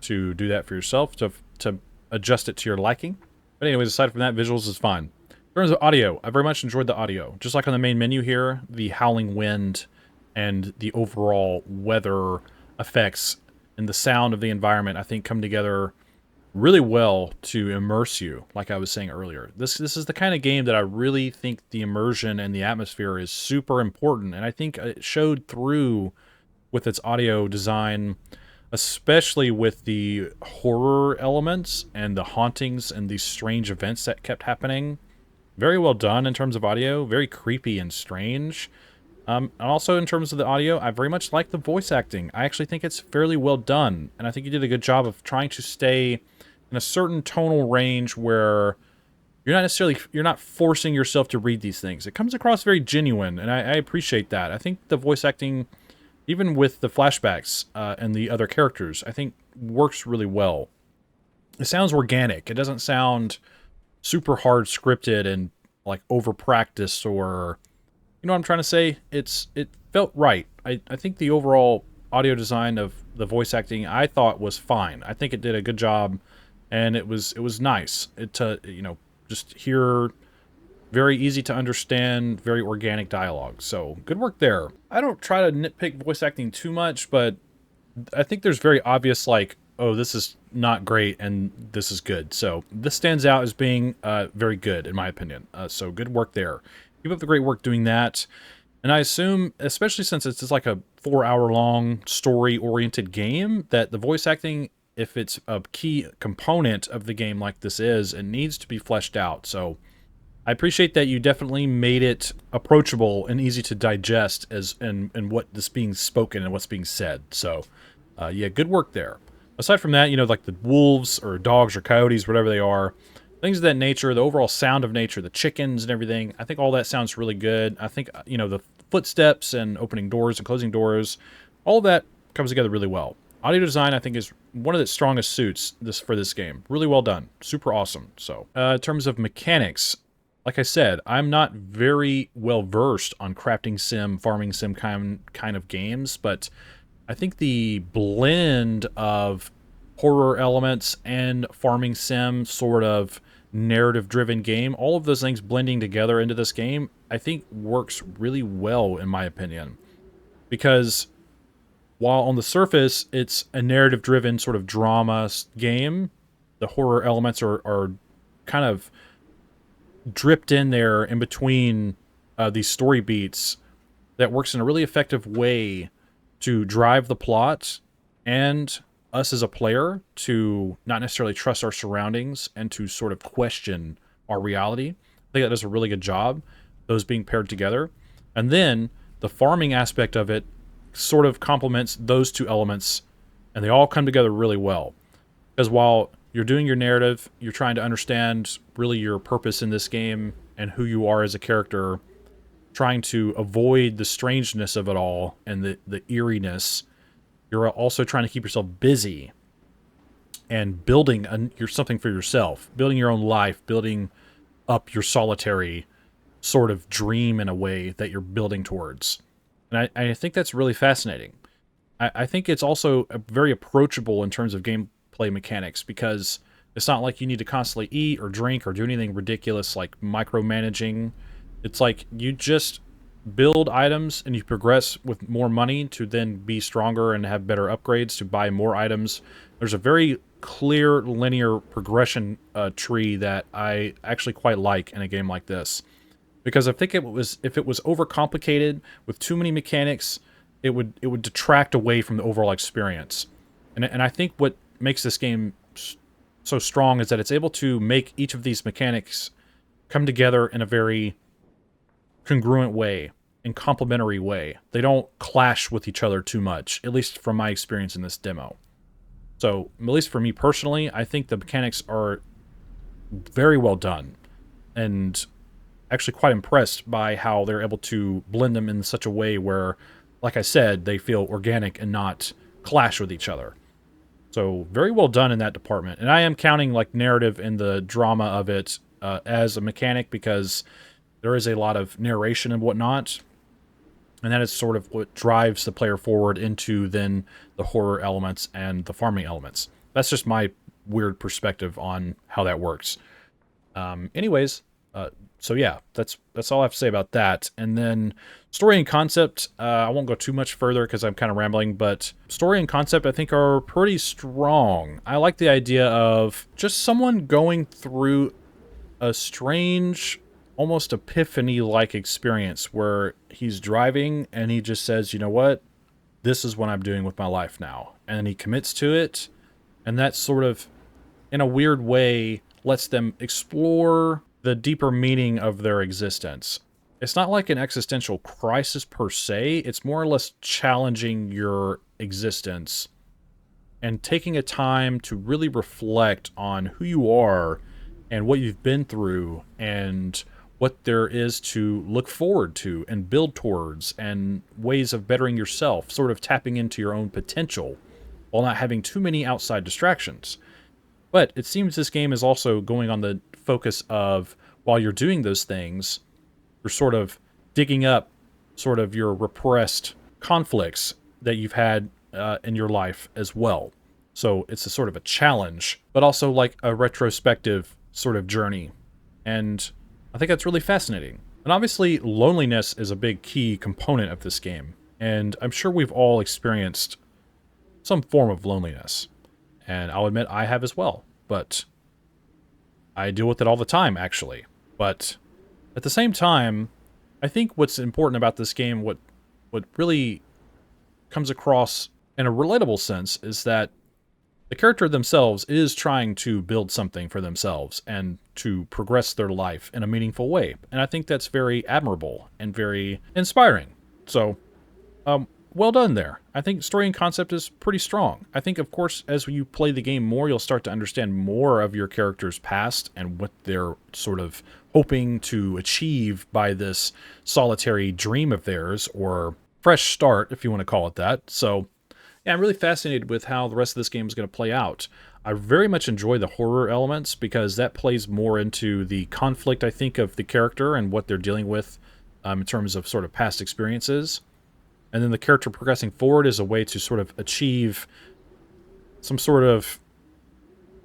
do that for yourself, to adjust it to your liking. But anyways, aside from that, visuals is fine. In terms of audio, I very much enjoyed the audio. Just like on the main menu here, the howling wind and the overall weather effects and the sound of the environment, I think, come together really well to immerse you, like I was saying earlier. This is the kind of game that I really think the immersion and the atmosphere is super important, and I think it showed through with its audio design, especially with the horror elements and the hauntings and these strange events that kept happening. Very well done in terms of audio, very creepy and strange. And also in terms of the audio, I very much like the voice acting. I actually think it's fairly well done, and I think you did a good job of trying to stay in a certain tonal range where you're not forcing yourself to read these things. It comes across very genuine, and I appreciate that. I think the voice acting, even with the flashbacks and the other characters, I think works really well. It sounds organic. It doesn't sound super hard scripted and like over practiced, or, you know what I'm trying to say? It felt right. I think the overall audio design of the voice acting, I thought, was fine. I think it did a good job, and it was nice. You know, just hear very easy to understand, very organic dialogue. So good work there. I don't try to nitpick voice acting too much, but I think there's very obvious, like, oh, this is not great and this is good. So this stands out as being very good, in my opinion. So good work there. Keep up the great work doing that. And I assume, especially since it's just like a 4-hour-long story-oriented game, that the voice acting, if it's a key component of the game like this is, it needs to be fleshed out. So I appreciate that you definitely made it approachable and easy to digest and what is being spoken and what's being said. So yeah, good work there. Aside from that, you know, like the wolves or dogs or coyotes, whatever they are, things of that nature, the overall sound of nature, the chickens and everything, I think all that sounds really good. I think, you know, the footsteps and opening doors and closing doors, all of that comes together really well. Audio design, I think, is one of the strongest suits for this game. Really well done. Super awesome. So, in terms of mechanics, like I said, I'm not very well versed on crafting sim, farming sim kind of games, but I think the blend of horror elements and farming sim sort of narrative-driven game, all of those things blending together into this game, I think works really well, in my opinion. Because while on the surface it's a narrative-driven sort of drama game, the horror elements are kind of dripped in there in between these story beats that works in a really effective way to drive the plot and us as a player to not necessarily trust our surroundings and to sort of question our reality. I think that does a really good job, those being paired together. And then the farming aspect of it sort of complements those two elements, and they all come together really well. Because while you're doing your narrative, you're trying to understand really your purpose in this game and who you are as a character, trying to avoid the strangeness of it all and the eeriness. You're also trying to keep yourself busy and building something for yourself, building your own life, building up your solitary sort of dream in a way that you're building towards. And I think that's really fascinating. I think it's also very approachable in terms of gameplay mechanics, because it's not like you need to constantly eat or drink or do anything ridiculous like micromanaging. It's like you just build items and you progress with more money to then be stronger and have better upgrades to buy more items. There's a very clear linear progression tree that I actually quite like in a game like this. Because I think if it was overcomplicated with too many mechanics, it would detract away from the overall experience. And I think what makes this game so strong is that it's able to make each of these mechanics come together in a very congruent way and complementary way. They don't clash with each other too much, at least from my experience in this demo. So, at least for me personally, I think the mechanics are very well done, and actually quite impressed by how they're able to blend them in such a way where, like I said, they feel organic and not clash with each other. So very well done in that department. And I am counting like narrative and the drama of it as a mechanic, because there is a lot of narration and whatnot. And that is sort of what drives the player forward into then the horror elements and the farming elements. That's just my weird perspective on how that works. So yeah, that's all I have to say about that. And then story and concept, I won't go too much further because I'm kind of rambling, but story and concept I think are pretty strong. I like the idea of just someone going through a strange, almost epiphany-like experience where he's driving and he just says, you know what, this is what I'm doing with my life now. And then he commits to it, and that sort of, in a weird way, lets them explore the deeper meaning of their existence. It's not like an existential crisis per se, it's more or less challenging your existence and taking a time to really reflect on who you are and what you've been through and what there is to look forward to and build towards and ways of bettering yourself, sort of tapping into your own potential while not having too many outside distractions. But it seems this game is also going on the focus of, while you're doing those things, you're sort of digging up sort of your repressed conflicts that you've had in your life as well. So it's a sort of a challenge, but also like a retrospective sort of journey. And I think that's really fascinating. And obviously, loneliness is a big key component of this game. And I'm sure we've all experienced some form of loneliness. And I'll admit I have as well. But I deal with it all the time, actually. But at the same time, I think what's important about this game, what really comes across in a relatable sense, is that the character themselves is trying to build something for themselves and to progress their life in a meaningful way. And I think that's very admirable and very inspiring. So, well done there. I think story and concept is pretty strong. I think, of course, as you play the game more, you'll start to understand more of your character's past and what they're sort of hoping to achieve by this solitary dream of theirs, or fresh start, if you want to call it that. So, yeah, I'm really fascinated with how the rest of this game is going to play out. I very much enjoy the horror elements because that plays more into the conflict, I think, of the character and what they're dealing with in terms of sort of past experiences. And then the character progressing forward is a way to sort of achieve some sort of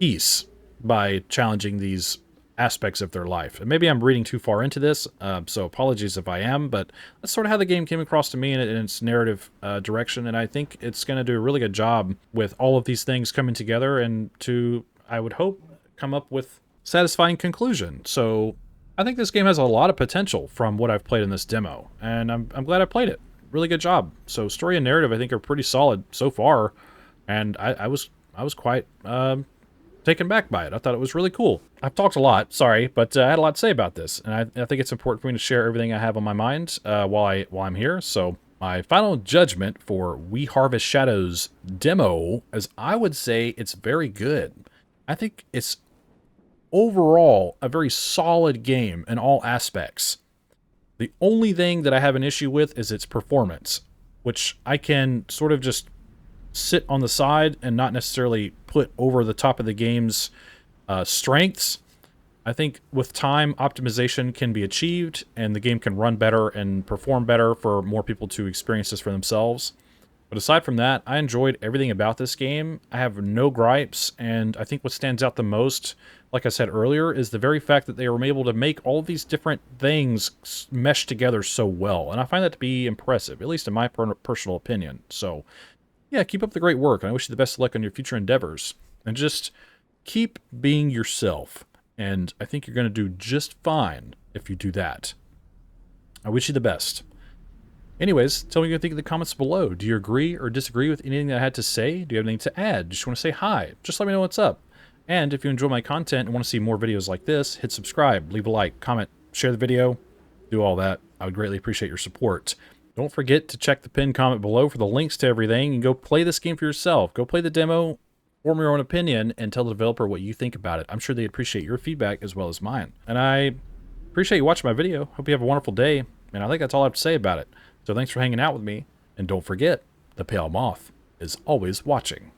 peace by challenging these aspects of their life. And maybe I'm reading too far into this, so apologies if I am, but that's sort of how the game came across to me in its narrative direction, and I think it's going to do a really good job with all of these things coming together and to, I would hope, come up with satisfying conclusion. So I think this game has a lot of potential from what I've played in this demo, and I'm glad I played it. Really good job. So story and narrative, I think, are pretty solid so far. and I was quite taken back by it. I thought it was really cool. I've talked a lot, sorry, but I had a lot to say about this, and I think it's important for me to share everything I have on my mind while I'm here. So my final judgment for We Harvest Shadows demo is I would say it's very good. I think it's overall a very solid game in all aspects. The only thing that I have an issue with is its performance, which I can sort of just sit on the side and not necessarily put over the top of the game's strengths. I think with time, optimization can be achieved, and the game can run better and perform better for more people to experience this for themselves. But aside from that, I enjoyed everything about this game. I have no gripes, and I think what stands out the most, like I said earlier, is the very fact that they were able to make all these different things mesh together so well. And I find that to be impressive, at least in my personal opinion. So yeah, keep up the great work, and I wish you the best of luck on your future endeavors. And just keep being yourself, and I think you're going to do just fine if you do that. I wish you the best. Anyways, tell me what you think in the comments below. Do you agree or disagree with anything that I had to say? Do you have anything to add? Just want to say hi? Just let me know what's up. And if you enjoy my content and want to see more videos like this, hit subscribe, leave a like, comment, share the video, do all that. I would greatly appreciate your support. Don't forget to check the pinned comment below for the links to everything, and go play this game for yourself. Go play the demo, form your own opinion, and tell the developer what you think about it. I'm sure they'd appreciate your feedback as well as mine. And I appreciate you watching my video. Hope you have a wonderful day, and I think that's all I have to say about it. So thanks for hanging out with me, and don't forget, the pale moth is always watching.